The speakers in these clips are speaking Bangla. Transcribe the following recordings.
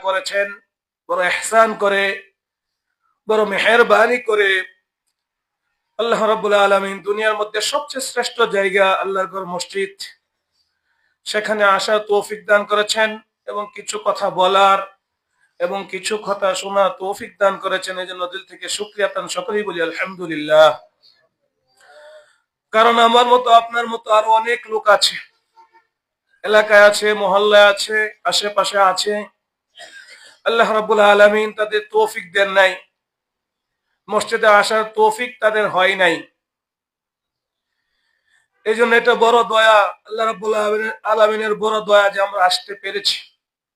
করেছেন, বড় ইহসান করে, বড় মেহেরবানি করে আল্লাহ রাব্বুল আলামিন দুনিয়ার মধ্যে সবচেয়ে শ্রেষ্ঠ জায়গা আল্লাহর ঘর মসজিদ, সেখানে আসার তৌফিক দান করেছেন এবং কিছু কথা বলার এবং কিছু কথা শোনার তৌফিক দান করেছেন। এই জন্য দিল থেকে শুকরিয়া তান সকলেই বলি আলহামদুলিল্লাহ। কারণ আমার মতো আপনার মতো আরো অনেক লোক আছে, এলাকায় আছে, মহল্লায় আছে, আশেপাশে আছে, আল্লাহ রাব্বুল আলামিন তাদের তৌফিক দেন নাই, মসজিদে আসার তৌফিক তাদের হয় নাই। এই জন্য এটা বড় দয়া, আল্লাহ রাব্বুল আলামিনের বড় দয়া যে আমরা আসতে পেরেছি।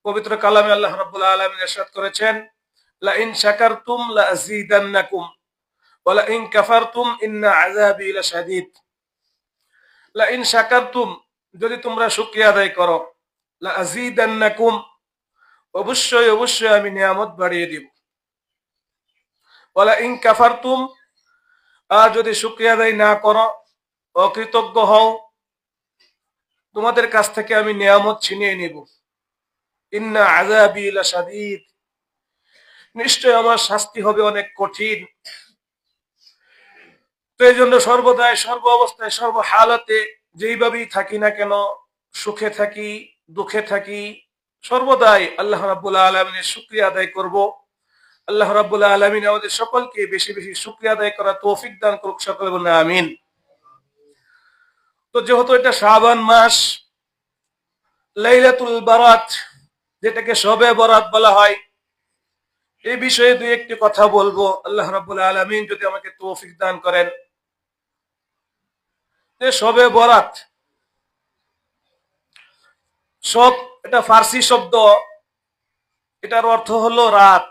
পবিত্র কালামে আল্লাহ রাব্বুল আলামিন ইরশাদ করেছেন, লা ইন শাকারতুম লা আযীদান্নাকুম ওয়া লা ইন কাফারতুম ইন্না আযাবি লাশাদীদ। লা ইন শাকারতুম, যদি তোমরা শুকরিয়া আদায় করো, লা আযীদান্নাকুম, অবশ্যই অবশ্যই আমি নিয়ামত বাড়িয়ে দিব। ওয়া লা ইন কাফারতুম, আর যদি শুকরিয়া আদায় না করো, অকৃতজ্ঞ হও, তোমাদের কাছ থেকে আমি নিয়ামত ছিনিয়ে নিব। ইন্না আযাবি লাশাদীদ, নিশ্চয় আমার শাস্তি হবে অনেক কঠিন। তো এই জন্য সর্বদাই, সর্ব অবস্থায়, সর্ব হালাতে যেইভাবেই থাকি না কেন, সুখে থাকি, দুঃখে থাকি, সর্বদাই আল্লাহ রাব্বুল আলামিনের শুকরিয়া আদায় করব। আল্লাহ রাব্বুল আলামিন আমাদের সকলকে বেশি বেশি শুকরিয়া আদায় করা তৌফিক দান করুক, সকলে বলুন আমিন। তো যেহেতু এটা শাবান মাস, লাইলাতুল বারাত, যেটাকে শবে বরাত বলা হয়, এই বিষয়ে দুই একটি কথা বলবো, আল্লাহ রাব্বুল আলামিন যদি আমাকে তৌফিক দান করেন। যে শবে বরাত, শব এটা ফার্সি শব্দ, এটার অর্থ হলো রাত,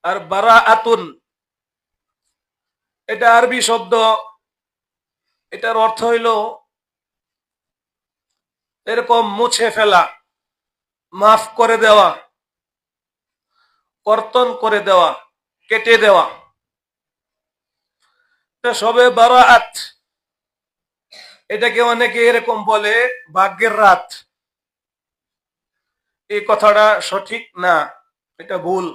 আর বারাআতুন এটা আরবি শব্দ, এটার অর্থ হইল এরকম মুছে ফেলা, মাফ করে দেওয়া, কর্তন করে দেওয়া, কেটে দেওয়া। শবে বারাআত এটাকে অনেকে এরকম বলে ভাগ্যের রাত। এই কথাটা সঠিক না, এটা ভুল।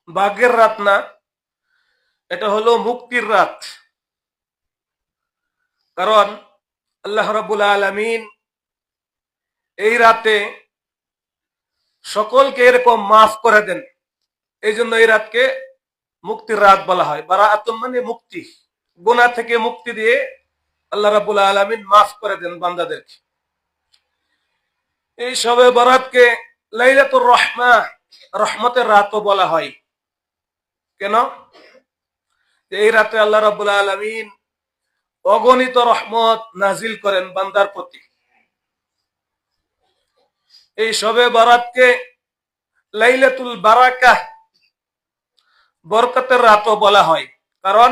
ভাগ্যের রাত না, এটা হলো মুক্তির রাত। কারণ আল্লাহ রাব্বুল আলামিন এই রাতে সকলকে এরকম মাফ করে দেন, এই জন্য এই রাতকে মুক্তির রাত বলা হয়। বারাআতুন মানে মুক্তি, গুনাহ থেকে মুক্তি দিয়ে আল্লাহ রাব্বুল আলামিন মাফ করে দেন বান্দাদেরকে। এই শবে বরাতকে লাইলাতুর রহমা, রহমতের রাতও বলা হয়। কেন? এই রাতে আল্লাহ রাব্বুল আলামিন অগণিত রহমত নাজিল করেন বান্দার প্রতি। এই শবে বরাতকে লাইলাতুল বারাকাহ, বরকতের রাতও বলা হয়। কারণ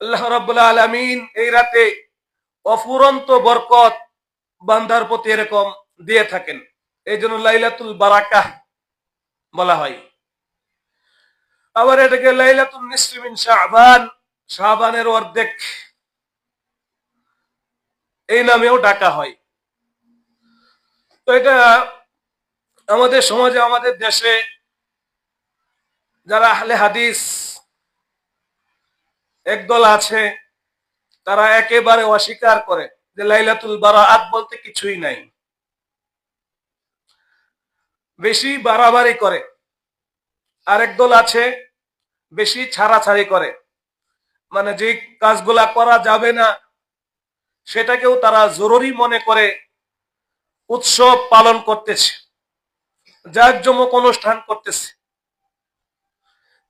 আল্লাহ রাব্বুল আলামিন এই রাতে অফুরন্ত বরকত বান্দার প্রতি এরকম দিয়ে থাকেন, এই জন্য লাইলাতুল বারাকাহ বলা হয়। আবার এটাকে লাইলাতুন নিসফি মিন শাবান, শাবানের অর্ধেক, এই নামেও ডাকা হয়। তো এটা আমাদের সমাজে, আমাদের দেশে যারা আহলে হাদিস একদল আছে, তারা একেবারে অস্বীকার করে যে লাইলাতুল বারাআত বলতে কিছুই নাই, বেশি বাড়াবাড়ি করে। আরেক দল আছে বেশি ছাড়াছাড়ি করে, মানে যে কাজগুলা করা যাবে না সেটাকেও তারা জরুরি মনে করে উৎসব পালন করতেছে, জাঁকজমক অনুষ্ঠান করতেছে।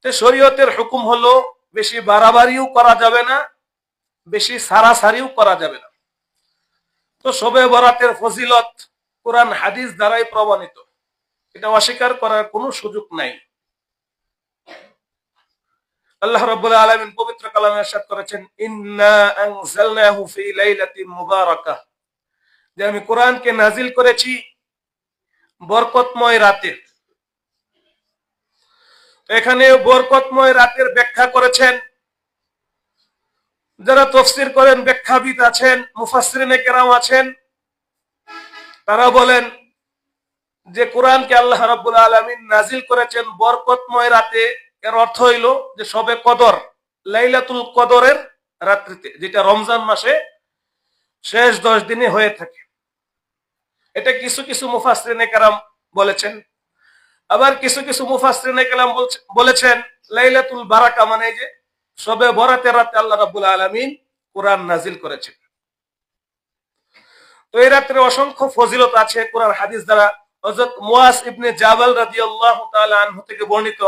শরীয়তের হুকুম হলো বেশি বাড়াবাড়িও করা যাবে না, বেশি সারাসারিও করা যাবে না। তো শবে বরাতের ফজিলত কোরআন হাদিস দ্বারাই প্রমাণিত, এটা অস্বীকার করার কোনো সুযোগ নাই। আল্লাহ রাব্বুল আলামিন পবিত্র কালামে ইরশাদ করেছেন, ইন্না আনজালনাহু ফি লাইলাতিন মুবারাকাহ, যে আমি কোরআনকে নাজিল করেছি বরকতময় রাতে। এখানে বরকতময় রাতের ব্যাখ্যা করেছেন যারা তাফসীর করেন, ব্যাখ্যাবিদ আছেন, মুফাসসিরিনে কেরাম আছেন, তারা বলেন যে কোরআনকে আল্লাহ রাব্বুল আলামিন নাজিল করেছেন বরকতময় রাতে, এর অর্থ হইল যে শবে কদর, লাইলাতুল কদরের রাত্রিতে, যেটা রমজান মাসে শেষ 10 দিনে হয়ে থাকে। এটা কিছু কিছু মুফাসসিরিনে কেরাম বলেছেন। আবার কিছু কিছু মুফাসসিরিনে কেরাম বলেছেন লাইলাতুল বারাকা মানে যে শবে বরাতের রাতে আল্লাহ রাব্বুল আলামিন কোরআন নাজিল করেছেন। তো এই রাত্রে অসংখ্য ফজিলত আছে কোরআন হাদিস দ্বারা। হযরত মুয়াজ ইবনে জাবাল রাদিয়াল্লাহু তাআলা আনহু থেকে বর্ণিত,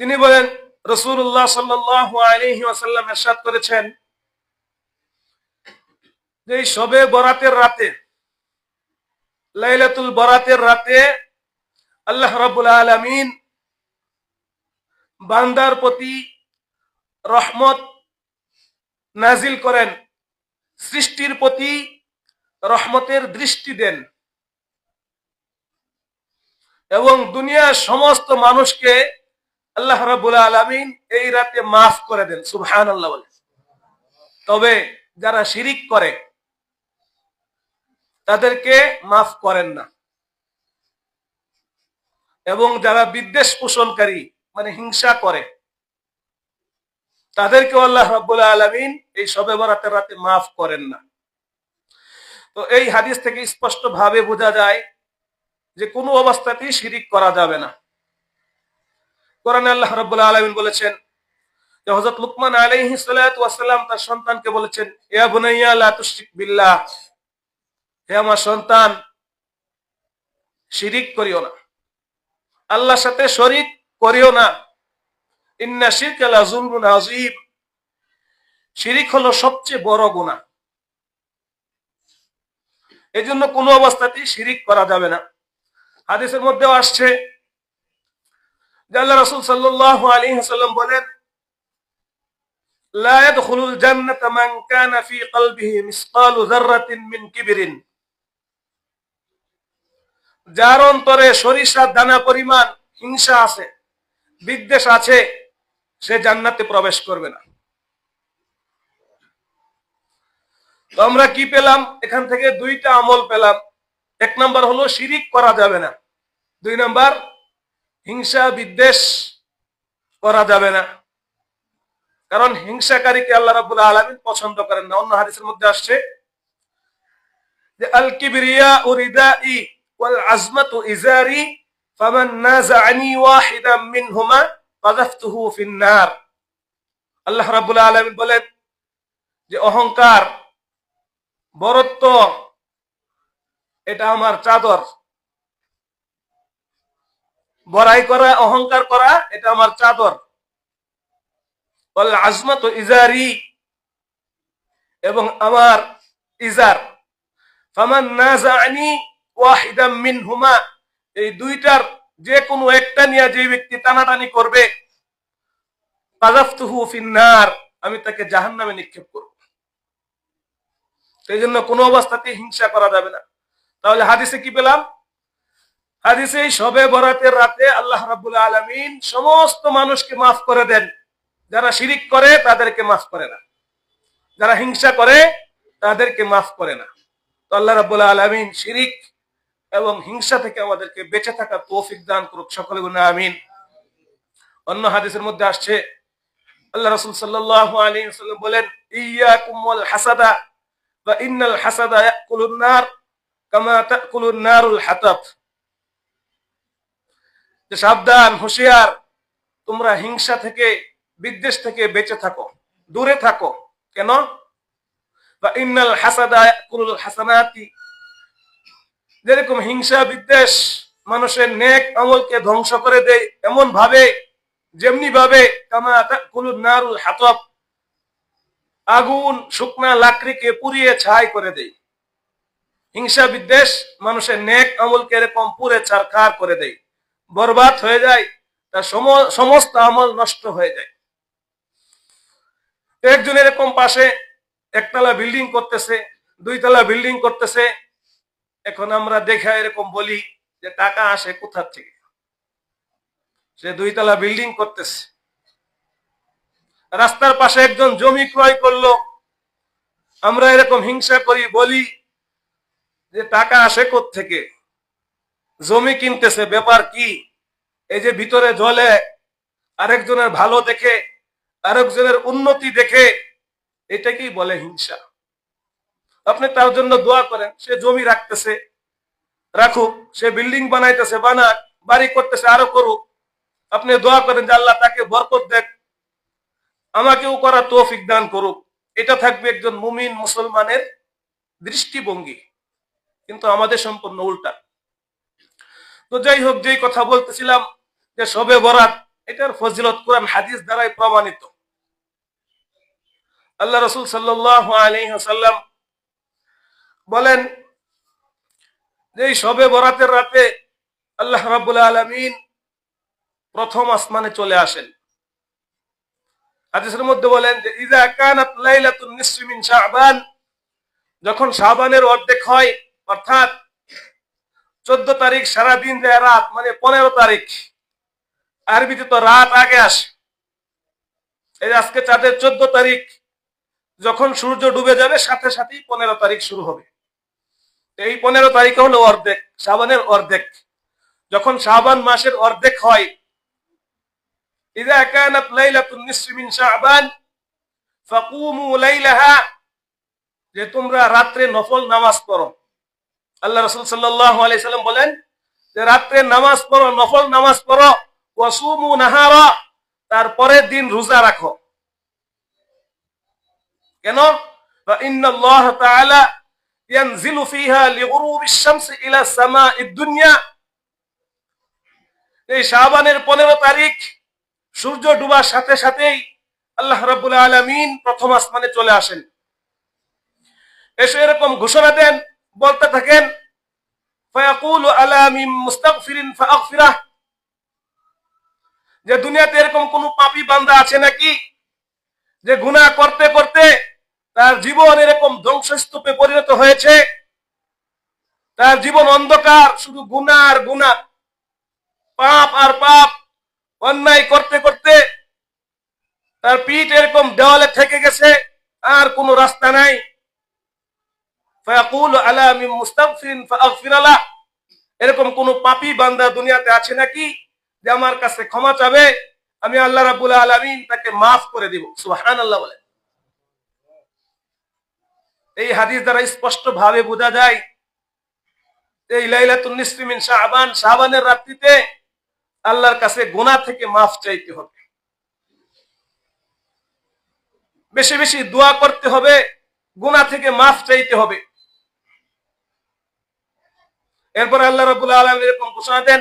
তিনি বলেন রাসূলুল্লাহ সাল্লাল্লাহু আলাইহি ওয়াসাল্লাম ইরশাদ করেছেন যে শবে বরাতের রাতে, লাইলাতুল বরাতের রাতে আল্লাহ রাব্বুল আলামিন বান্দার প্রতি রহমত নাজিল করেন, সৃষ্টির প্রতি রহমতের দৃষ্টি দেন এবং দুনিয়ার সমস্ত মানুষকে আল্লাহ রাব্বুল আলামিন এই রাতে মাফ করে দেন। সুবহানাল্লাহ বলে। তবে যারা শিরিক করে তাদেরকে মাফ করেন না, এবং যারা বিদ্বেষ পোষণকারী মানে হিংসা করে তাদেরকে আল্লাহ রাব্বুল আলামিন এই শবে বরাতের রাতে মাফ করেন না। তো এই হাদিস থেকে স্পষ্ট ভাবে বোঝা যায় যে কোনো অবস্থাতেই শিরিক করা যাবে না। কোরআনে আল্লাহ রাব্বুল আলামিন বলেছেন যে হযরত লুকমান আলাইহিস সালাতু ওয়াস সালাম তার সন্তানকে বলেছেন, ইয়া বুনাইয়া লা তুশরিক বিল্লাহ, হে আমার সন্তান শিরিক করিও না, আল্লাহর সাথে শরীক করিও না। ইন্না শিরকা লা যুলমুন আযীম, শিরিক হলো সবচেয়ে বড় গুনাহ। এজন্য কোনো অবস্থাতেই শিরিক করা যাবে না। হাদিসের মধ্যেও আসছে যে আল্লাহ রাসূল সাল্লাল্লাহু আলাইহি ওয়াসাল্লাম বলেন, লা ইয়াদখুলুল জান্নাতা মান কানা ফি কলবিহি মিসকালু যাররাতিন মিন কিবরিন, যার অন্তরে সরিষার দানা পরিমাণ হিংসা আছে, বিদ্বেষ আছে, সে জান্নাতে প্রবেশ করবে না। তো আমরা কি পেলাম এখান থেকে? দুইটা আমল পেলাম। এক নাম্বার হলো শিরিক করা যাবে না, দুই নাম্বার হিংসা বিদ্বেষ করা যাবে না, কারণ হিংসাকারীকে আল্লাহ রাব্বুল আলামিন পছন্দ করেন না। অন্য হাদিসের মধ্যে আসছে যে আল কিবরিয়া রিদাই ওয়াল আজমাতু ইজারি ফামান নাযাআনি ওয়াহিদাম মিনহুমা ফাযাফতুহু ফিন নার। আল্লাহ রাব্বুল আলামিন বলেন যে অহংকার, বরত্ব এটা আমার চাদর, বড়াই করা, অহংকার করা এটা আমার চাদর। ওয়াল আজমাতু ইজারি, এবং আমার ইজার। ফামান নাযাআনি ওয়াহিদাম মিনহুমা, এই দুইটার যে কোনো একটা নিয়ে যে ব্যক্তি টানাটানি করবে, ফাযাফতুহু ফিন নার, আমি তাকে জাহান্নামে নিক্ষেপ করব। এই জন্য কোনো অবস্থাতে হিংসা করা যাবে না। তাহলে হাদিসে কি পেলাম? হাদিসে শবে বরাতের রাতে আল্লাহ রাব্বুল আলামিন সমস্ত মানুষকে মাফ করে দেন। যারা শিরিক করে তাদেরকে মাফ করে না, যারা হিংসা করে তাদেরকে মাফ করে না। তো আল্লাহ রাব্বুল আলামিন শিরিক এবং হিংসা থেকে আমাদেরকে বেঁচে থাকার তৌফিক দান করুক। সকলে বলুন আমিন। অন্য হাদিসের মধ্যে আসছে আল্লাহ রাসূল সাল্লাল্লাহু আলাইহি ওয়াসাল্লাম বলেন, ইয়াকুম ওয়াল হাসাদা ওয়া ইন্নাল হাসাদা ইয়াকুলুন নার কামা তাকুলুন নারুল হাতাব। যে সাবধান, হুঁশিয়ার, তোমরা হিংসা থেকে বিদ্বেষ থেকে বেঁচে থাকো, দূরে থাকো। কেন? বা ইন্নাল হাসাদা ইয়াকুলুল হাসানাতি, যেরকম হিংসা বিদ্বেষ মানুষের নেক আমলকে ধ্বংস করে দেয়, এমন ভাবে যেমনি ভাবে কামা তাকুলুন নারুল হাতাব, আগুন শুকনা লাকড়িকে পুড়িয়ে ছাই করে দেয়। হিংসা বিদ্বেষ মানুষের নেক আমলকে এরকম পুড়ে ছারখার করে দেয়, বরবাদ হয়ে যায়, তার সমস্ত আমল নষ্ট হয়ে যায়। একজন এরকম পাশে একতলা বিল্ডিং করতেছে, দুইতলা বিল্ডিং করতেছে। এখন আমরা দেখে এরকম বলি যে টাকা আসে কোথা থেকে? সে দুইতলা বিল্ডিং করতেছে। রাস্তার পাশে একজন জমি ক্রয় করলো, আমরা এরকম হিংসা করি, বলি যে টাকা আসে কোথা থেকে? জমি কিনতেছে, ব্যাপার কি? এই যে ভিতরে জ্বলে, আরেকজনের ভালো দেখে, আরেকজনের উন্নতি দেখে, এটাকেই বলে হিংসা। আপনি তার জন্য দোয়া করেন, সে জমি রাখতেছে, রাখুক, সে বিল্ডিং বানাইতেছে, বানাক, বাড়ি করতেছে, আরো করুক। আপনি দোয়া করেন যে আল্লাহ তাকে বরকত দেখ, আমাকেও করা তৌফিক দান করুক। এটা থাকবে একজন মুমিন মুসলমানের দৃষ্টিভঙ্গি। কিন্তু আমাদের সম্পূর্ণ উল্টা। তো যাই হোক, যেই কথা বলতেছিলাম যে শবে বরাত, এটার ফজিলত কোরআন হাদিস দ্বারাই প্রমাণিত। আল্লাহ রাসূল সাল্লাল্লাহু আলাইহি ওয়াসাল্লাম বলেন যে এই শবে বরাতের রাতে আল্লাহ রাব্বুল আলামিন প্রথম আসমানে চলে আসেন। হাদিসের মধ্যে বলেন যে ইযা কানাত লাইলাতুন নিসফি মিন শাবান, যখন শাবানের অর্ধেক হয়, অর্থাৎ 14 তারিখ সারা দিন যায় রাত, মানে 15 তারিখ, আরবিতে তো রাত আগে আসে। এই আজকে চাঁদের 14 তারিখ, যখন সূর্য ডুবে যাবে সাথে সাথেই 15 তারিখ শুরু হবে। এই 15 তারিখে হলো অর্ধেক, শাবানের অর্ধেক। যখন শাবান মাসের অর্ধেক হয়, ইযা কানাত লাইলাতুন নিসফি মিন শাবান ফাকুমু লাইলাহা, যে তোমরা রাতে নফল নামাজ পড়ো। আল্লাহ রাসূল সাল্লাল্লাহু আলাইহি সাল্লাম বলেন যে রাতে নামাজ পড়ো, নফল নামাজ পড়ো, ওয়াসুমু নাহারা, তারপরের দিন রোজা রাখো। কেন? ইন্নাল্লাহ তাআলা ইয়ানজিলু ফিহা লিগুরুবিশ শামসি ইলা সামাঈদ দুনিয়া, এই শাবানের 15 তারিখ সূর্য ডুবার সাথে সাথেই আল্লাহ রাব্বুল আলামিন প্রথম আসমানে চলে আসেন। এসে এরকম ঘোষণা দেন, বলতে থাকেন ফায়াকুলু আলা মিন মুস্তাগফিরিন ফাগফিরাহ, যে দুনিয়াতে এরকম কোন পাপী বান্দা আছে নাকি যে গুনাহ করতে করতে তার জীবন এরকম ধ্বংসস্তূপে পরিণত হয়েছে, তার জীবন অন্ধকার, শুধু গুনাহ আর গুনাহ, পাপ আর পাপ, অন্যায় করতে করতে তার পিঠ এরকম দেওয়ালে ঠেকে গেছে, আর কোনো রাস্তা নাই। ফায়াকুলু আলা মিন মুস্তাগফিরিন ফাগফির লাহ, এরকম কোন পাপী বান্দা দুনিয়াতে আছে নাকি যে আমার কাছে ক্ষমা চাবে, আমি আল্লাহ রাব্বুল আলামিন তাকে মাফ করে দিব। সুবহানাল্লাহ বলেন। এই হাদিস দ্বারা স্পষ্ট ভাবে বোঝা যায় এই লাইলাতুন নিসফি মিন শাবান, শাবানের রাত্রিতে আল্লাহর কাছে গুনাহ থেকে মাফ চাইতে হবে, বেশি বেশি দোয়া করতে হবে, গুনাহ থেকে মাফ চাইতে হবে। এরপর আল্লাহ রাব্বুল আলামিন এরকম ঘোষণা দেন,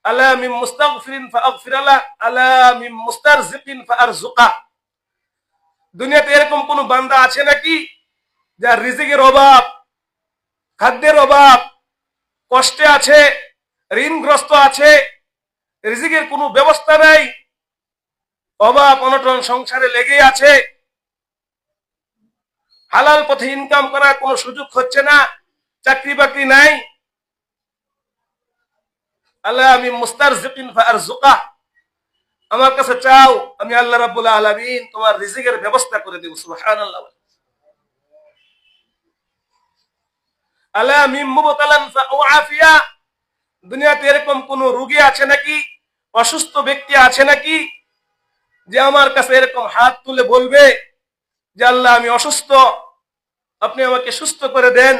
আলা মিন মুস্তাগফিরিন ফাগফির লাহ, আলা মিন মুস্তারজিকিন ফারজুকা, দুনিয়াতে এরকম কোন বান্দা আছে নাকি যার রিজিকের অভাব, খাদ্যের অভাব, কষ্টে আছে, ঋণগ্রস্ত আছে, রিজিকের কোনো ব্যবস্থা নাই, অভাব অনটন সংসারে লেগে আছে, হালাল পথে ইনকাম করার কোনো সুযোগ হচ্ছে না, চাকরি বাকরি নাই, আল্লাহ আমি মুস্তারজিকিন ফারজুকা, আমার কাছে চাও, আমি আল্লাহ রাব্বুল আলামিন তোমার রিজিকের ব্যবস্থা করে দেব। সুবহানাল্লাহ। আলা মিন মুবতালান ফাউআফিয়া, দুনিয়াতে এরকম কোন রোগী আছে নাকি, অসুস্থ ব্যক্তি আছে নাকি যে আমার কাছে এরকম হাত তুলে বলবে যে আল্লাহ আমি অসুস্থ, আপনি আমাকে সুস্থ করে দেন,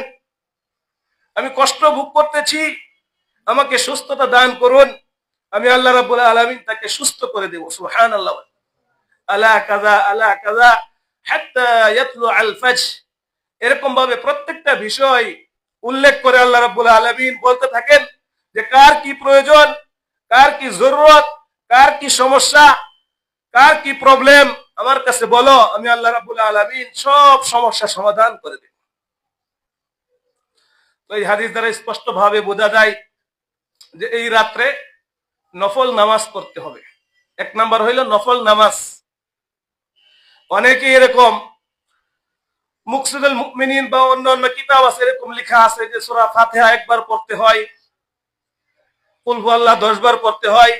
আমি কষ্ট ভোগ করতেছি, আমাকে সুস্থতা দান করুন, আমি আল্লাহ রাব্বুল আলামিন তাকে সুস্থ করে দেব। সুবহানাল্লাহ। আলা কাযা আলা কাযা হাত্তা ইয়াতলু আল ফাজর, এরকম ভাবে প্রত্যেকটা বিষয় উল্লেখ করে আল্লাহ রাব্বুল আলামিন বলতে থাকেন যে কার কি প্রয়োজন, কার কি জরুরত, কার কি সমস্যা, কার কি প্রবলেম, আমার কাছে বলো, আমি আল্লাহ রাব্বুল আলামিন সব সমস্যা সমাধান করে দেব। তো এই হাদিস দ্বারা স্পষ্ট ভাবে বোঝা যায় যে এই রাত্রে নফল নামাজ পড়তে হবে। এক নাম্বার হইল নফল নামাজ। অনেকে এরকম মুকসিদুল মুমিনিন বা অন্যান্য কিতাব আছে, এরকম লেখা আছে যে সূরা ফাতিহা একবার পড়তে হয়, কুল হুয়াল্লাহ 10 বার পড়তে হয়,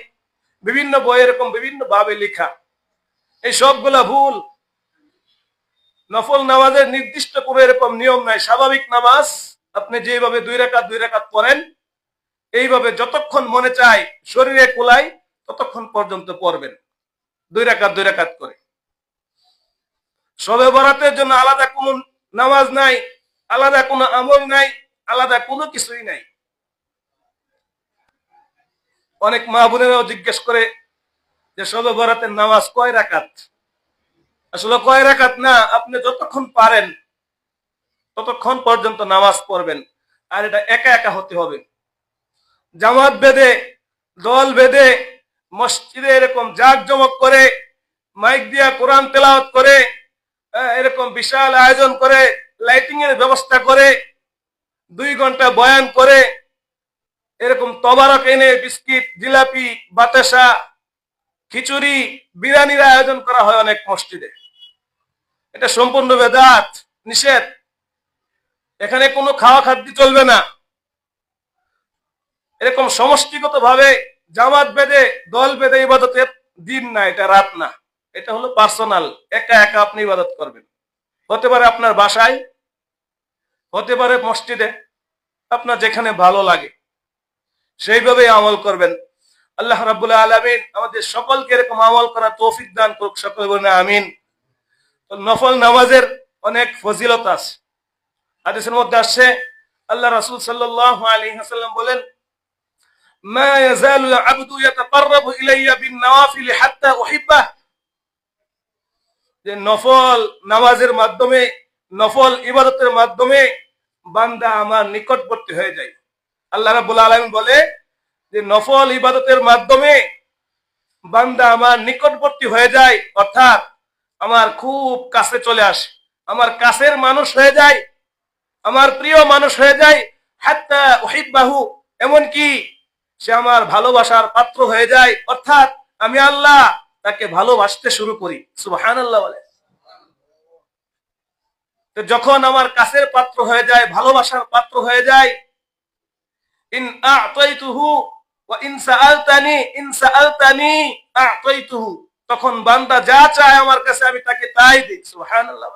বিভিন্ন বই এরকম বিভিন্ন ভাবে লেখা, এই সবগুলা ভুল। নফল নামাজের নির্দিষ্ট করে এরকম নিয়ম নাই। স্বাভাবিক নামাজ আপনি যেভাবে 2 রাকাত 2 রাকাত পড়েন, এইভাবে যতক্ষণ মনে চায় শরীরে কুলাই ততক্ষণ পর্যন্ত পড়বেন, 2 রাকাত করে। শবে বরাতের জন্য আলাদা কোনো নামাজ নাই, আলাদা কোনো আমল নাই, আলাদা কোনো কিছুই নাই। অনেক মা বোনেরাও জিজ্ঞেস করে যে শবে বরাতের নামাজ কয় রাকাত? আসলে কয় রাকাত না, আপনি যতক্ষণ পারেন ততক্ষণ পর্যন্ত নামাজ পড়বেন। আর এটা একা একা হতে হবে। জামাত বেঁধে, দল বেঁধে মসজিদে এরকম জাঁকজমক করে মাইক দিয়া কোরআন তেলাওয়াত করে, এরকম বিশাল আয়োজন করে, লাইটিং এর ব্যবস্থা করে, 2 ঘন্টা বয়ান করে, এরকম তবারক এনে বিস্কিট, জিলাপি, বাতাসা, খিচুড়ি, বিরিয়ানির আয়োজন করা হয় অনেক মসজিদে। এটা সম্পূর্ণ বেদাত, নিষেধ। এখানে কোনো খাওয়া খাদ্য চলবে না। এরকম সমষ্টিগত ভাবে জামাত বেঁধে, দল বেঁধে ইবাদতের দিন না, এটা রাত না, এটা হলো পার্সোনাল, একা একা আপনি ইবাদত করবেন। হতে পারে আপনার বাসায়, হতে পারে মসজিদে, আপনার যেখানে ভালো লাগে সেইভাবে আমল করবেন। আল্লাহ রাব্বুল আলামিন আমাদের সকলকে এরকম আমল করার তৌফিক দান করুক, সকলে বলেন আমিন। তো নফল নামাজের অনেক ফজিলত আছে। হাদিসের মধ্যে আসছে, আল্লাহ রাসূল সাল্লাল্লাহু আলাইহি ওয়াসাল্লাম বলেন, মা ইয়াজালু আবদু ইয়াতাকাররাবু ইলাইয়া বিন নওয়াফিল হাত্তা উহিব্বাহ। যে নফল নামাজের মাধ্যমে, নফল ইবাদতের মাধ্যমে বান্দা আমার নিকটবর্তী হয়ে যায়। আল্লাহ রাব্বুল আলামিন বলে যে নফল ইবাদতের মাধ্যমে বান্দা আমার নিকটবর্তী হয়ে যায়, অর্থাৎ আমার খুব কাছে চলে আসে, আমার কাছের মানুষ হয়ে যায়, আমার প্রিয় মানুষ হয়ে যায়। হাত্তা উহিব্বাহু, এমনকি সে আমার ভালোবাসার পাত্র হয়ে যায়, অর্থাৎ আমি আল্লাহ তাকে ভালোবাসতে শুরু করি। সুবহানাল্লাহ বলে। তো যখন আমার কাছের পাত্র হয়ে যায়, ভালোবাসার পাত্র হয়ে যায়, ইন আ'তাইতুহু ওয়া ইন সাআলতানি আ'তাইতুহু, তখন বান্দা যা চায় আমার কাছে আমি তাকে তাই দিই। সুবহানাল্লাহ।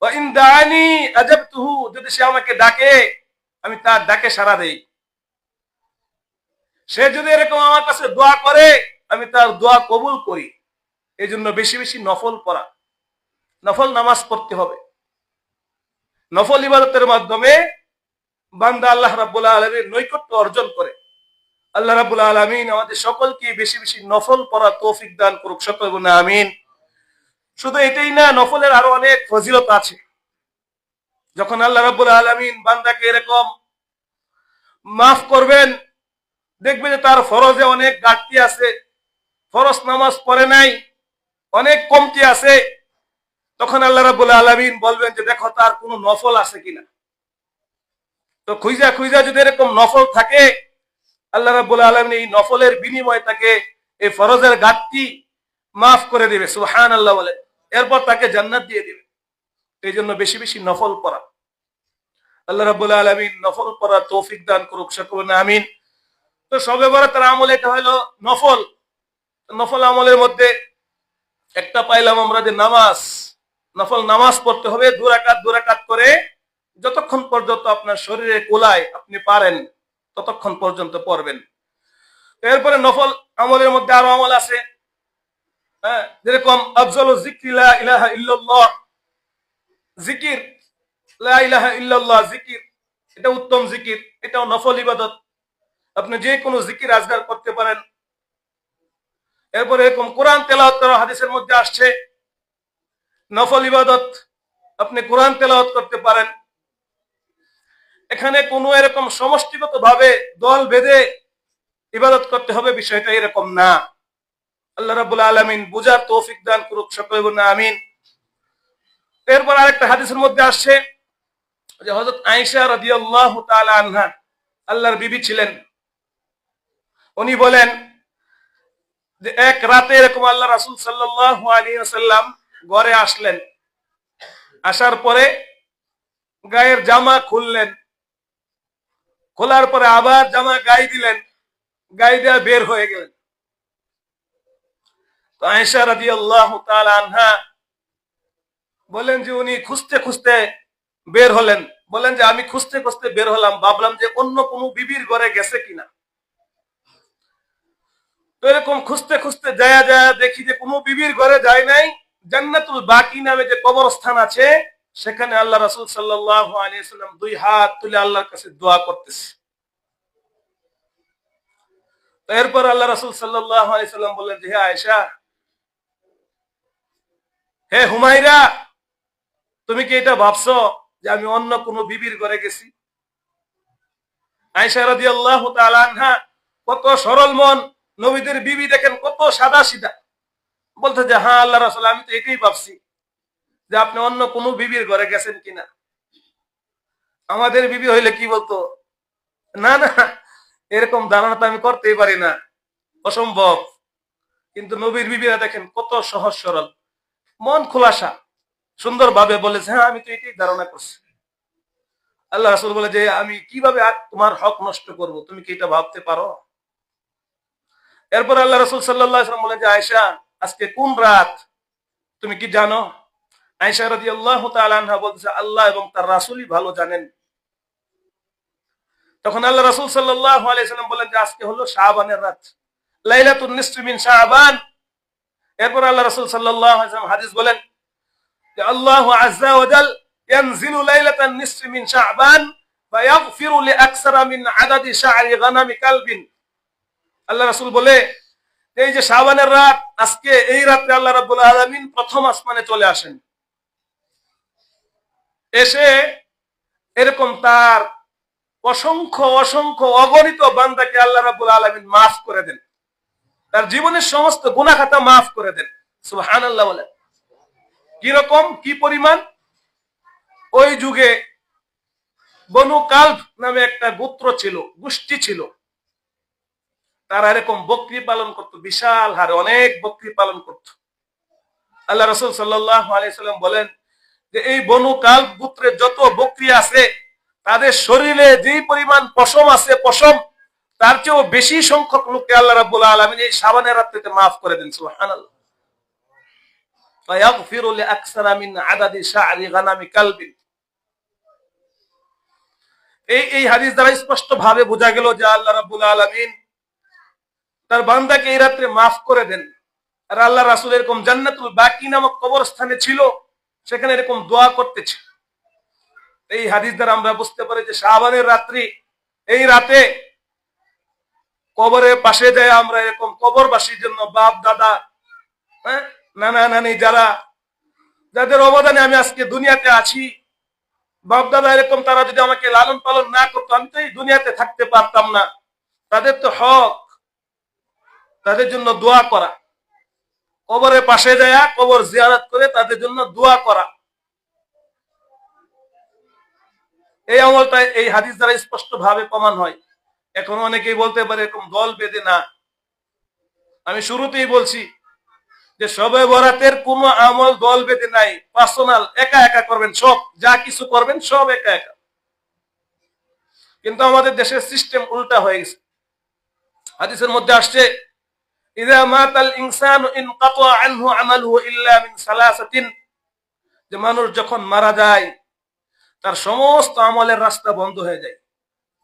ওয়া ইন দাআনি আজাবতুহু, যদি সে আমাকে ডাকে আমি তার ডাকে সাড়া দেই। সে যদি এরকম আমার কাছে দোয়া করে আমি তার দোয়া কবুল করি। এই জন্য বেশি বেশি নফল পড়া, নফল নামাজ পড়তে হবে। নফল ইবাদতের মাধ্যমে বান্দা আল্লাহ রাব্বুল আলামিনের নৈকট্য অর্জন করে। আল্লাহ রাব্বুল আলামিন আমাদের সকলকে বেশি বেশি নফল পড়া তৌফিক দান করুক, সকলে বলুন আমিন। শুধু এটাই না, নফলের আরো অনেক ফজিলত আছে। যখন আল্লাহ রাব্বুল আলামিন বান্দাকে এরকম মাফ করবেন, দেখবে যে তার ফরজে অনেক ঘাটতি আছে, ফরজ নামাজ পড়ে নাই, অনেক কমতি আছে, তখন আল্লাহ রাব্বুল আলামিন বলবেন যে দেখো তার কোনো নফল আছে কিনা। তো খুঁজা খুঁজা যদি এরকম নফল থাকে, আল্লাহ রাব্বুল আলামিন এই নফলের বিনিময়ে তাকে এই ফরজের ঘাটতি মাফ করে দিবে। সুবহানাল্লাহ বলে। এরপর তাকে জান্নাত দিয়ে দিবে। এই জন্য বেশি বেশি নফল পড়া। আল্লাহ রাব্বুল আলামিন নফল পড়ার তৌফিক দান করুক, সকলে বলেন আমিন। তো শবে বরাতের আমল এটা হলো নফল। নফল আমলের মধ্যে একটা পাইলাম আমরা যে নামাজ, নফল নামাজ পড়তে হবে 2 রাকাত করে, যতক্ষণ পর্যন্ত আপনার শরীরে কোলায় আপনি পারেন ততক্ষণ পর্যন্ত পড়বেন। এরপরে নফল আমলের মধ্যে আরো আমল আছে, যেরকম আফজালু যিকরি লা ইলাহা ইল্লাল্লাহ, জিকির, লা ইলাহা ইল্লাল্লাহ জিকির, এটা উত্তম জিকির, এটাও নফল ইবাদত। আপনি যে কোনো জিকির আজগার করতে পারেন। এরপরে এরকম কোরআন তেলাওয়াত করা, হাদিসের মধ্যে আসছে নফল ইবাদত, আপনি কোরআন তেলাওয়াত করতে পারেন। এখানে কোনো এরকম সমষ্টিগত ভাবে দল বেঁধে ইবাদত করতে হবে বিষয়টা এরকম না। আল্লাহ রাব্বুল আলামিন বুঝার তৌফিক দান করুক, সকলে বলুন আমিন। এরপর আরেকটা হাদিসের মধ্যে আসছে যে হযরত আয়েশা রাদিয়াল্লাহু তাআলা আনহা, আল্লাহর বিবি ছিলেন, উনি বলেন যে এক রাতে এরকম আল্লাহ রাসূল সাল্লাল্লাহু আলাইহি ওয়াসাল্লাম ঘরে আসলেন। আসার পরে গায়ের জামা খুললেন, খোলার পরে আবার জামা গায়ে দিলেন, গায়ে দিয়ে বের হয়ে গেলেন। তো আয়েশা রাদিয়াল্লাহু তাআলা আনহা বলেন যে উনি খুঁজতে খুঁজতে বের হলেন, বলেন যে আমি খুঁজতে খুঁজতে বের হলাম, ভাবলাম যে অন্য কোনো বিবির ঘরে গেছে কিনা। তো এরকম খুঁজতে খুঁজতে যায় যায় দেখি যে কোনো বিবির ঘরে যায় নাই। জান্নাতুল বাকি নামে যে কবরস্থান আছে, সেখানে আল্লাহ রাসূল সাল্লাল্লাহু আলাইহি ওয়াসাল্লাম দুই হাত তুলে আল্লাহর কাছে দোয়া করতেছে। তো এরপর আল্লাহ রাসূল সাল্লাল্লাহু আলাইহি ওয়াসাল্লাম বললেন যে হে আয়েশা, হে হুমায়রা, তুমি কি এটা ভাবছো যে আমি অন্য কোনো বিবির ঘরে গেছি? আয়েশা রাদিয়াল্লাহু তাআলা আনহা কত সরল মন, নবীদের বিবি দেখেন কত সাদা সিধা, বলতে যে হ্যাঁ আল্লাহ রাসূল, আমি তো এটাই ভাবছি যে আপনি অন্য কোনো বিবির ঘরে গেছেন কিনা। আমাদের বিবি হইলে কি বলতো, না না, এরকম ধারণা তো আমি করতেই পারি না, অসম্ভব। কিন্তু নবীর বিবিরা দেখেন কত সহজ সরল, মন খোলাসা, সুন্দর ভাবে বলেছে হ্যাঁ আমি তো এটাই ধারণা করছি। আল্লাহ রাসূল বলে যে আমি কিভাবে তোমার হক নষ্ট করব, তুমি কি এটা ভাবতে পারো? এরপর আল্লাহ রাসূল সাল্লাল্লাহু আলাইহি ওয়াসাল্লাম বলেন যে আয়েশা, আজকে কোন রাত তুমি কি জানো? আয়েশা রাদিয়াল্লাহু তাআলা আনহা বলছে আল্লাহ এবং তার রাসূলই ভালো জানেন। তখন আল্লাহ রাসূল সাল্লাল্লাহু আলাইহি ওয়াসাল্লাম বলেন যে আজকে হলো শাবানের রাত, লাইলাতুন নিসফি মিন শাবান। এরপর আল্লাহ রাসূল সাল্লাল্লাহু আলাইহি ওয়াসাল্লাম হাদিস বলেন যে আল্লাহু আযজা ওয়া জাল ইয়ানজিলু লাইলাতান নিসফি মিন শাবান ফায়াগফিরু লিআকসারা মিন আদাদি শা'রি গানামি কালবিন। আল্লাহ রাসূল বলে এই যে শাবানের রাত, আজকে এই রাতে আল্লাহ রাব্বুল আলামিন প্রথম আসমানে চলে আসেন, এসে এরকম তার অসংখ্য অসংখ্য অগণিত বান্দাকে আল্লাহ রাব্বুল আলামিন মাফ করে দেন, তার জীবনের সমস্ত গুনাহ খাতা মাফ করে দেন। সুবহানাল্লাহ বলেন। কি রকম, কি পরিমাণ? ওই যুগে বনু কালব নামে একটা গোত্র ছিল, গোষ্ঠী ছিল, তারা এরকম বকরি পালন করত, বিশাল হারে অনেক বকরি পালন করত। আল্লাহ রাসূল সাল্লাল্লাহু আলাইহি ওয়াসাল্লাম বলেন যে এই বনু কালব গোত্রের যত বকরি আছে, তাদের শরীরে যেই পরিমাণ পশম আছে, পশম তার চেয়েও বেশি সংখ্যক লোককে আল্লাহ রাব্বুল আলামিন এই শাবানের রাতে মাফ করে দেন। সুবহানাল্লাহ। ফায়াগফিরু লিআকসারা মিন আদাদি শা'রি গানামি কালবিন। এই হাদিস দ্বারা স্পষ্ট ভাবে বোঝা গেল যে আল্লাহ রাব্বুল আলামিন তার বান্দাকে এই রাতে মাফ করে দেন। আর আল্লাহ রাসূল এরকম জান্নাতুল বাকি নামক কবরস্থানে ছিল, সেখানে এরকম দোয়া করতেছে। এই হাদিস দ্বারা আমরা বুঝতে পারি যে শাবানের রাত্রি, এই রাতে কবরের পাশে যায় আমরা এরকম কবরবাসীর জন্য বাপ দাদা, নানা নানি, যাদের অবদানে আমি আজকে দুনিয়াতে আছি, বাপ দাদা এরকম তারা যদি আমাকে লালন পালন না করতো, আমি তো এই দুনিয়াতে থাকতে পারতাম না। তাদের তো হক তাদের জন্য দোয়া করা, কবরের পাশে যায় কবর জিয়ারত করে তাদের জন্য দোয়া করা। এই আমলটা এই হাদিস দ্বারা স্পষ্ট ভাবে প্রমাণ হয়। এখন অনেকেই বলতে পারে এরকম দল বেঁধে না। আমি শুরুতেই বলছি যে শবে বরাতের কোন আমল দল বেঁধে নাই, পার্সোনাল, একা একা করবেন, সব যা কিছু করবেন সব একা একা। কিন্তু আমাদের দেশের সিস্টেম উল্টা হয়ে গেছে। হাদিসের মধ্যে আসছে ইযা মাতাল ইনসানু ইনকাতা আনহু আমালুহু ইল্লা মিন সালাসাতিন, যে মানুষ যখন মারা যায় তার সমস্ত আমলের রাস্তা বন্ধ হয়ে যায়,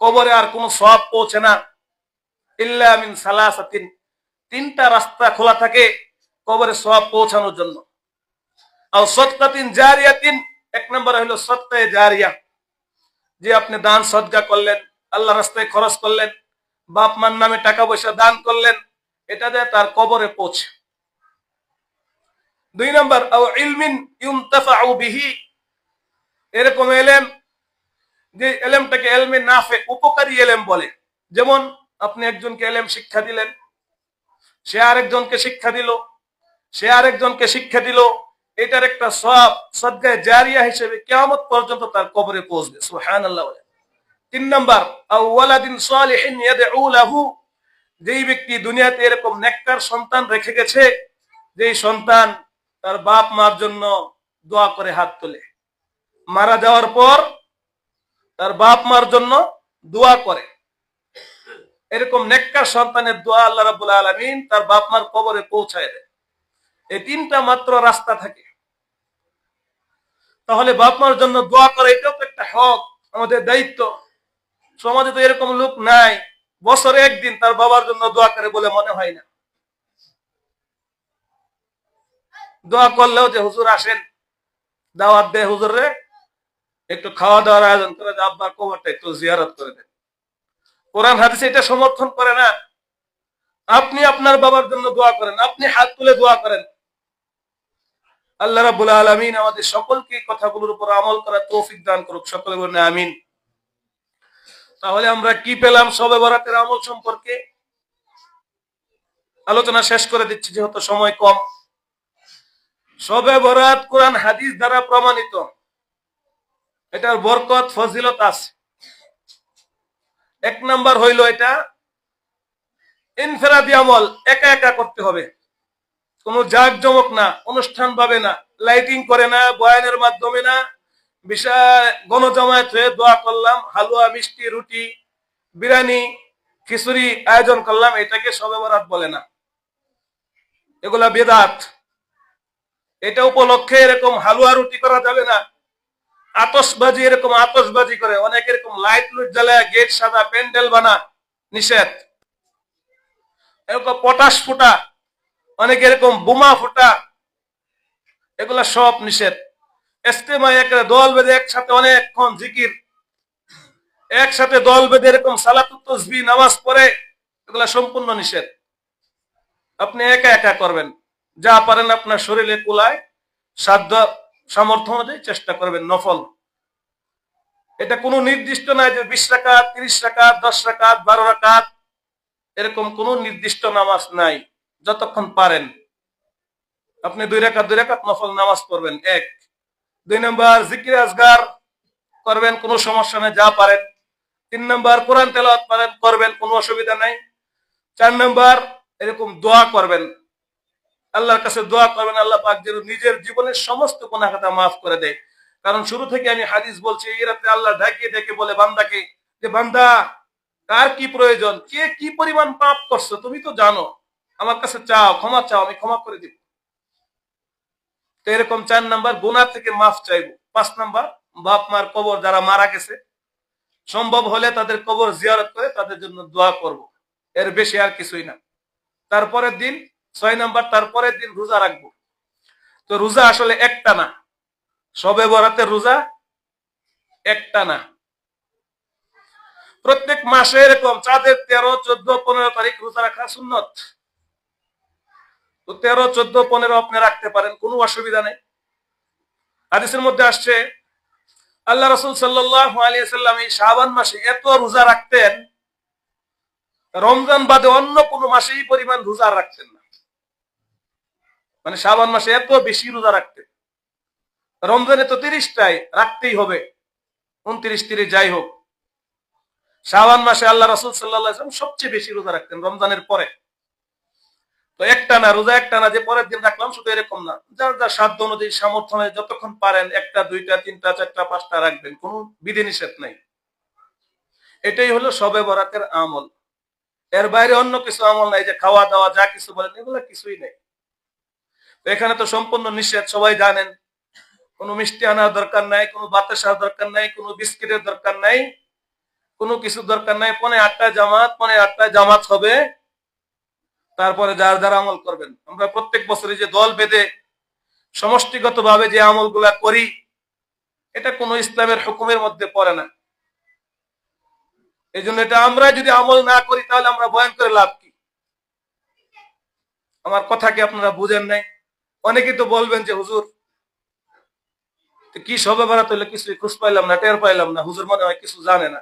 কবরে আর কোনো সওয়াব পৌঁছে না। ইল্লা মিন সালাসাতিন, তিনটা রাস্তা খোলা থাকে কবরে সওয়াব পৌঁছানোর জন্য। আর সাদকাতিন জারিয়াতিন, এক নম্বর হলো সাদকায়ে জারিয়া, যে আপনি দান সদকা করলেন, আল্লাহ রাস্তায় খরচ করলেন, বাপ মার নামে টাকা পয়সা দান করলেন, এটা দিয়ে তার কবরে পৌঁছে। দুই নম্বর আও ইলমিন ইউনতাফাউ বিহি, এরকম এলেম যে এলেমটাকে এলমে নাফে, উপকারী এলেম বলে। যেমন আপনি একজনকে এলেম শিক্ষা দিলেন, সে আরেকজনকে শিক্ষা দিল, সে আরেকজনকে শিক্ষা দিল, এটার একটা সওয়াব সদকায়ে জারিয়া হিসেবে কিয়ামত পর্যন্ত তার কবরে পৌঁছবে। সুবহানাল্লাহ। তিন নম্বর আও ওয়ালাদিন সালিহিন ইয়াদউ লাহু, যেই ব্যক্তি দুনিয়াতে এরকম নেককার সন্তান রেখে গেছে, যেই সন্তান তার বাপ মার জন্য দোয়া করে হাত তোলে, মারা যাওয়ার পর তার বাপ মার জন্য দোয়া করে, এরকম নেককার সন্তানের দোয়া আল্লাহ রাব্বুল আলামিন তার বাপ মার কবরে পৌঁছায় দেয়। এই তিনটা মাত্র রাস্তা থাকে। তাহলে বাপ মার জন্য দোয়া করা এটাও তো একটা হক, আমাদের দায়িত্ব। সমাজে তো এরকম লোক নাই বছরে একদিন তার বাবার জন্য দোয়া করে বলে মনে হয় না। দোয়া করলেও যে হুজুর আসেন, দাওয়াত দেয় হুজুর রে, একটু খাওয়া দাওয়ার আয়োজন করে, আব্বার কবরটা একটু জিয়ারত করে দেন। কোরআন হাদিসে এটা সমর্থন করে না। আপনি আপনার বাবার জন্য দোয়া করেন, আপনি হাত তুলে দোয়া করেন। আল্লাহ রাব্বুল আলামিন আমাদের সকলকে কথাগুলোর উপর আমল করার তৌফিক দান করুক, সকলে বলেন আমিন। তাহলে আমরা কি পেলাম শবে বরাতের আমল সম্পর্কে? আলোচনা শেষ করে দিচ্ছি যেহেতু সময় কম। শবে বরাত কোরআন হাদিস দ্বারা প্রমাণিত, এটার বরকত ফজিলত আছে। এক নাম্বার হইল এটা ইনফেরাদি আমল, একা একা করতে হবে, কোন জাঁকজমক না, অনুষ্ঠান ভাবে না, লাইটিং করে না, বয়ানের মাধ্যমে না, বিশাল গণজমায়েত হয়ে দোয়া করলাম, হালুয়া মিষ্টি রুটি বিরিয়ানি খিচুড়ি আয়োজন করলাম, এটাকে শবে বরাত বলে না, এগুলা বেদাত। এটা উপলক্ষে এরকম হালুয়া রুটি করা যাবে না, আতশবাজি এরকম আতশবাজি করে, অনেক এরকম লাইট লুট জ্বালায় গেট সাদা প্যান্ডেল বানা, নিষেধ। এরকম পটাশ ফুটা, অনেক এরকম বোমা ফুটা, এগুলা সব নিষেধ। ইস্তেমায় একটা দল বেঁধে একসাথে অনেকক্ষণ জিকির, একসাথে দল বেঁধে এরকম সালাতুত তাসবিহ নামাজ পড়ে, এগুলা সম্পূর্ণ নিষেধ। আপনি একা একা করবেন, যা পারেন আপনার শরীরে কুলায়, সাধ্য সামর্থ্য অনুযায়ী চেষ্টা করবেন, নফল। এটা কোনো নির্দিষ্ট নাই যে 20 রাকাত 30 রাকাত 10 রাকাত 12 রাকাত, এরকম কোনো নির্দিষ্ট নামাজ নাই। যতক্ষণ পারেন আপনি 2 রাকাত 2 রাকাত নফল নামাজ পড়বেন। 1 2 নাম্বার জিকির আজগার করবেন, কোনো সমস্যা নেই, যা পারেন। 3 নাম্বার কোরআন তেলাওয়াত পারেন, করবেন, কোনো অসুবিধা নাই। 4 নাম্বার এরকম দোয়া করবেন, আল্লাহর কাছে দোয়া করবেন আল্লাহ পাক যেন নিজের জীবনের সমস্ত গুনাহ খাতা মাফ করে দেয়। কারণ শুরু থেকে আমি হাদিস বলছি, এই রাতে আল্লাহ ডাকিয়ে ডেকে বলে বান্দাকে যে বান্দা কার কি প্রয়োজন, কে কি পরিমাণ পাপ করছো তুমি তো জানো, আমার কাছে চাও, ক্ষমা চাও, আমি ক্ষমা করে দিব। তো এরকম 4 নাম্বার গুনাহ থেকে মাফ চাইবো। 5 নাম্বার বাপ মার কবর যারা মারা গেছে, সম্ভব হলে তাদের কবর জিয়ারত করে তাদের জন্য দোয়া করব, এর বেশি আর কিছুই না। তারপরের দিন 6 নাম্বার তারপরের দিন রোজা রাখবো। তো রোজা আসলে একটা না, শবে বরাতের রোজা একটা না, প্রত্যেক মাসে এরকম চাঁদের 13, 14, 15 তারিখ রোজা রাখা সুন্নত। তো 13, 14, 15 আপনি রাখতে পারেন, কোনো অসুবিধা নেই। হাদিসের মধ্যে আসছে আল্লাহ রাসূল সাল্লাল্লাহু আলাইহি ওয়াসাল্লাম এই শাবান মাসে এত রোজা রাখতেন, রমজান বাদে অন্য কোনো মাসে এই পরিমাণ রোজা রাখতেন না। মানে শাবান মাসে এত বেশি রোজা রাখতেন। রমজানে তো 30টাই রাখতেই হবে, 29, 30 যাই হোক, শাবান মাসে আল্লাহ রাসূল সাল্লাল্লাহু আলাইহি ওয়াসাল্লাম সবচেয়ে বেশি রোজা রাখতেন রমজানের পরে। তো একটা না রোজা, একটা না যে পরের দিন রাখলাম, শুধু এরকম না, যার যার সাধ্য অনুযায়ী সামর্থ্য অনুযায়ী যতক্ষণ পারেন 1টা 2টা 3টা 4টা 5টা রাখবেন, কোনো বিধি নিষেধ নাই। এটাই হলো শবে বরাতের আমল। এর বাইরে অন্য কিছু আমল নাই, যে খাওয়া দাওয়া যা কিছু বলেন এগুলো কিছুই নেই। এখানে তো সম্পূর্ণ নিষেধ, সবাই জানেন। কোনো মিষ্টি আনার দরকার নাই, কোনো বাতাসার দরকার নাই, কোনো বিস্কিটের দরকার নাই, কোনো কিছু দরকার নাই। 8:30 জামাত, 8:30 জামাত হবে, তারপরে যার যার আমল করবেন। আমরা প্রত্যেক বছরে যে দল বেঁধে সমষ্টিগত ভাবে যে আমলগুলা করি, এটা কোনো ইসলামের হুকুমের মধ্যে পড়ে না। এই জন্য এটা আমরা যদি আমল না করি তাহলে আমরা বয়ান করে লাভ কি? আমার কথা কি আপনারা বুঝেন নাই? অনেকেই তো বলবেন যে হুজুর কি শবে বরাত হইলে কিছুই খোঁজ পাইলাম না, টের পাইলাম না, হুজুর মনে হয় কিছু জানে না।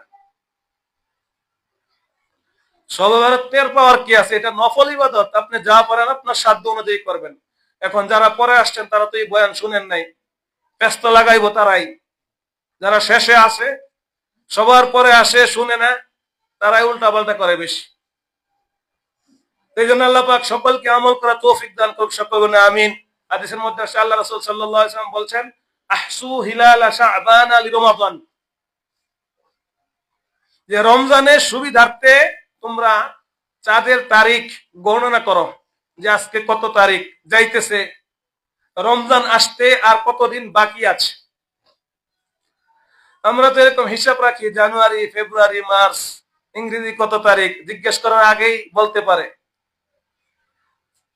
শবে বরাত টের পাওয়ার কি আছে? এটা নফল ইবাদত, আপনি যা পারেন আপনার সাধ্য অনুযায়ী করবেন। এখন যারা পরে আসছেন তারা তো এই বয়ান শুনেন নাই, ব্যস্ত লাগাইবো তারাই। যারা শেষে আসে, সবার পরে আসে, শুনে না, তারাই উল্টা পাল্টা করে বেশি। এই জন্য আল্লাহ পাক সকলকে আমল করা তৌফিক দান করুক, সকল বলেন আমিন। হাদিসের মধ্যে আসছে আল্লাহ রাসূল সাল্লাল্লাহু আলাইহি ওয়াসাল্লাম বলছেন, আহসু হিলাল শাবান লিরমাদান, যে রমজানের সুবিধার্থে তোমরা চাঁদের তারিখ গণনা করো, যে আজকে কত তারিখ যাইতেছে, রমজান আসতে আর কতদিন বাকি আছে। আমরা তো এরকম হিসাব রাখি, জানুয়ারি, ফেব্রুয়ারি, মার্চ, ইংরেজি কত তারিখ জিজ্ঞেস করার আগেই বলতে পারে।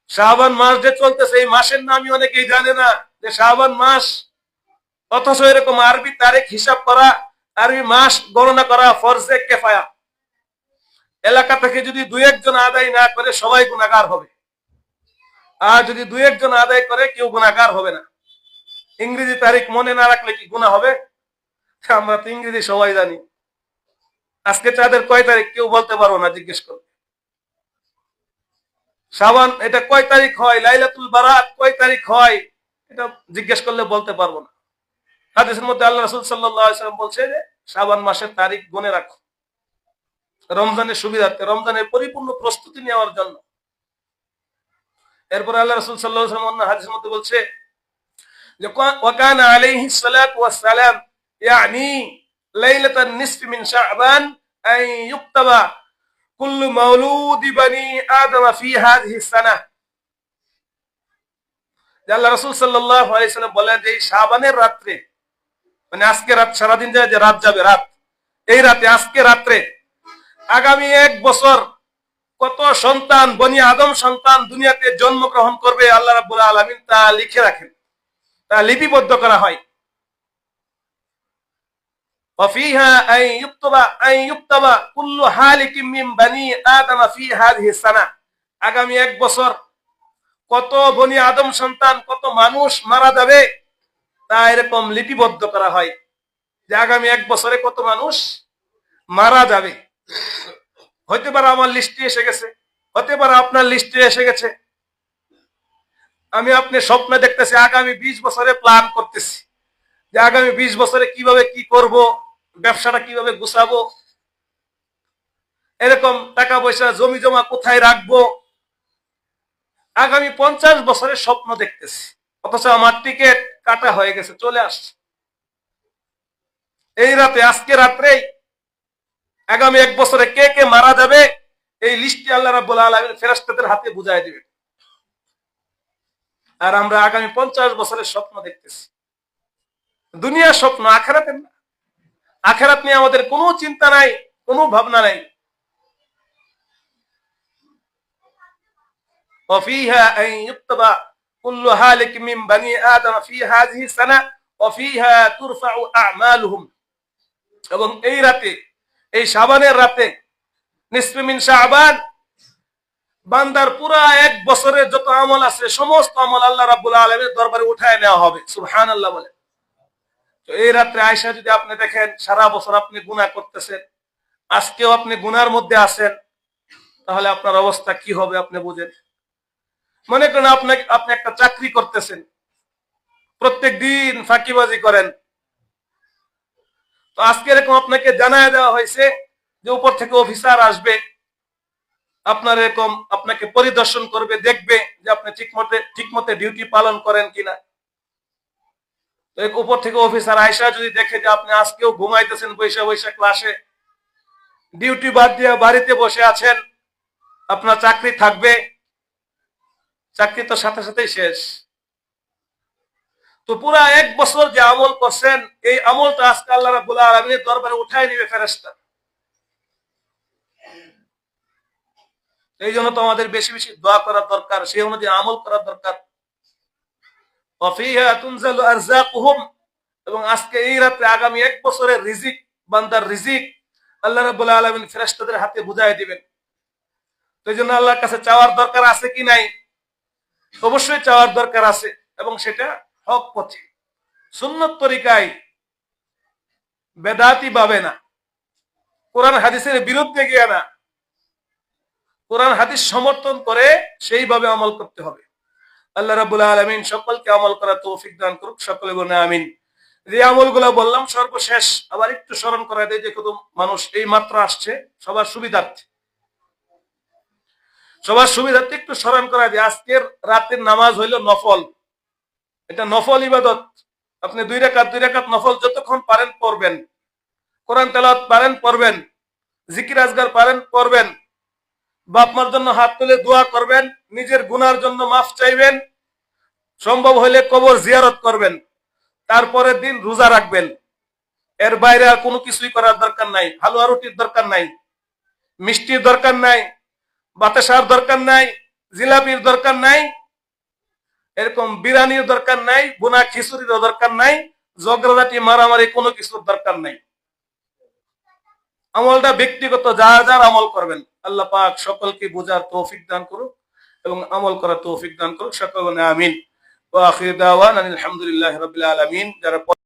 শাবান মাস যে চলতেছে, এই মাসের নামই অনেকেই জানে না যে শাবান মাস। অথচ এরকম আরবি তারিখ হিসাব করা, আরবি মাস গণনা করা ফরজে কেফায়া। এলাকা থেকে যদি দুই একজন আদায় না করে সবাই গুনাহগার হবে, আর যদি দুই একজন আদায় করে কেউ গুনাহগার হবে না। ইংরেজি তারিখ মনে না রাখলে কি গুনাহ হবে? আমরা তো ইংরেজি সবাই জানি। আজকে চাঁদের কয় তারিখ কেউ বলতে পারবো না জিজ্ঞেস করবে। শাবান এটা কয় তারিখ হয়, লাইলাতুল বারাত কয় তারিখ হয়, এটা জিজ্ঞেস করলে বলতে পারবো না। হাদিসের মধ্যে আল্লাহ রাসূল সাল্লাল্লাহু আলাইহি ওয়াসাল্লাম বলছে যে শাবান মাসের তারিখ গুনে রাখো, রমজানের সুবিধার্থে, রমজানের পরিপূর্ণ প্রস্তুতি নেওয়ার জন্য। এরপর আল্লাহ রাসূল সাল্লাল্লাহু আলাইহি ওয়াসাল্লাম হাদিসের মধ্যে বলছে যে ওয়াকানা আলাইহিস সালাতু ওয়াস সালাম ইয়ানি লাইলাতান নিসফি মিন শাবান আন ইউক্তাবা কুল্লু মাউলুদি বানি আদম ফি হাযিহি সানাহ। আল্লাহ রাসূল সাল্লাল্লাহু আলাইহি ওয়াসাল্লাম বলেন যে শাবানের রাতে, মানে আজকে রাত, সারাদিন যায় যে রাত যাবে, রাত, এই রাতে আজকে রাত্রে আগামী 1 বছর কত সন্তান, বনি আদম সন্তান দুনিয়াতে জন্মগ্রহণ করবে আল্লাহ রাব্বুল আলামিন তা লিখে রাখেন, তা লিপিবদ্ধ করা হয়। وفيها أن يكتب كل هالك من بني آدم في هذه السنة। আগামী 1 বছর কত বনি আদম সন্তান, কত মানুষ মারা যাবে তা এরকম লিপিবদ্ধ করা হয় যে আগামী 1 বছরে কত মানুষ মারা যাবে। হতে পারে আমার লিস্টে এসে গেছে, হতে পারে আপনার লিস্টে এসে গেছে। আমি আপনি স্বপ্নে দেখতেছি, আগামী 20 বছরে প্ল্যান করতেছি যে আগামী 20 বছরে কিভাবে কি করব, ব্যবসাটা কিভাবে গুছাবো, এরকম টাকা পয়সা জমি জমা কোথায় রাখবো। আগামী 50 বছরের স্বপ্ন দেখতেছি, অথচ আমার টিকিট কাটা হয়ে গেছে, চলে আসছে। এই রাতে, আজকে রাত্রেই আগামী 1 বছরে কে কে মারা যাবে এই লিস্টটি আল্লাহ রাব্বুল আলামিন ফেরেশতাদের হাতে বুঝায় দিবেন। আর আমরা আগামী 50 বছরের স্বপ্ন দেখতেছি, দুনিয়ার স্বপ্ন, আখিরাতের না। আখিরাত নিয়ে আমাদের কোনো চিন্তা নাই, কোনো ভাবনা নাই। وفيها أن يكتب كل هالك من بني آدم في هذه السنة وفيها ترفع أعمالهم। এবং এই রাতে, এই শাবানের রাতে, নিসফে মিন শাবান, বান্দার পুরা 1 বছরের যত আমল আছে সমস্ত আমল আল্লাহ রাব্বুল আলামিনের দরবারে উঠায় নেওয়া হবে। সুবহানাল্লাহ বলে। তো এই রাত্রে আয়েশা যদি আপনি দেখেন সারা বছর আপনি গুনাহ করতেছেন, আজকেও আপনি গুনার মধ্যে আছেন, তাহলে আপনার অবস্থা কি হবে আপনি বুঝেন। মনে করেন আপনি একটা চাকরি করতেছেন, প্রত্যেক দিন ফাঁকিবাজি করেন, তো আজকে এরকম আপনাকে জানায় দেওয়া হয়েছে যে উপর থেকে অফিসার আসবে, আপনার এরকম আপনাকে পরিদর্শন করবে, দেখবে যে আপনি ঠিকমতো ডিউটি পালন করেন কিনা। তো উপর থেকে অফিসার আয়সা যদি দেখে যে আপনি আজকেও ঘুমাইতেছেন বৈশা বৈশা ক্লাসে, ডিউটি বাদ দিয়ে বাড়িতে বসে আছেন, আপনার চাকরি থাকবে? চাকরি তো সাথে সাথেই শেষ। তো পুরা 1 বছর যে আমল করছেন, এই আমলটা আজকে আল্লাহ রাব্বুল আলামিনের দরবারে উঠায় নিবে ফেরেশতা। এই জন্য তো আমাদের বেশি বেশি দোয়া করা দরকার, সেই অনুযায়ী আমল করা দরকার। ওয়াফিহা তুনজালু আরযাকুহুম। এবং আজকে এই রাতে আগামী 1 বছরের রিজিক, বান্দার রিজিক আল্লাহ রাব্বুল আলামিন ফেরেশতাদের হাতে বুঝায় দিবেন। তো এই জন্য আল্লাহর কাছে চাওয়ার দরকার আছে কি নাই? অবশ্যই চাওয়ার দরকার আছে, এবং সেটা হক পথে, সুন্নত তরিকায়, বেদাতি ভাবে না, কোরআন হাদিসের বিরুদ্ধে গিয়ে না, কোরআন হাদিস সমর্থন করে সেইভাবে আমল করতে হবে। আল্লাহ রাব্বুল আলামিন সকলকে আমল করার তৌফিক দান করুক, সকলে বলেন আমিন। যে আমলগুলো বললাম সর্বশেষ আবার একটু স্মরণ করা দেয়, যে কত মানুষ এই মাত্র আসছে, সবার সুবিধার্থে একটু স্মরণ করা যায়। আজকের রাতের নামাজ হইল নফল, এটা নফল ইবাদত। আপনি 2 রাকাত নফল যতক্ষণ পারেন পড়বেন, কোরআন তেলাওয়াত পারেন পড়বেন, জিকির আজগার পারেন পড়বেন, বাপ মার জন্য হাত তুলে দোয়া করবেন, নিজের গুনার জন্য মাফ চাইবেন, সম্ভব হলে কবর জিয়ারত করবেন, তারপরের দিন রোজা রাখবেন। এর বাইরে আর কোনো কিছুই করার দরকার নাই। হালুয়া রুটির দরকার নাই, মিষ্টির দরকার নাই, বাতাসার দরকার নাই, জিলাপির দরকার নাই, এরকম বিরিয়ানির দরকার নাই, বোনা খিচুড়ির দরকার নাই, ঝগড়াঝাটি মারামারি কোনো কিছুর দরকার নাই। আমলটা ব্যক্তিগত, যার যার আমল করবেন। আল্লাহ পাক সকলকে বোঝার তৌফিক দান করুক এবং আমল করার তৌফিক দান করুক। সকলে আমিন। ওয়া আখির দাওয়ানা আলহামদুলিল্লাহি রাব্বিল আলামিন। যারা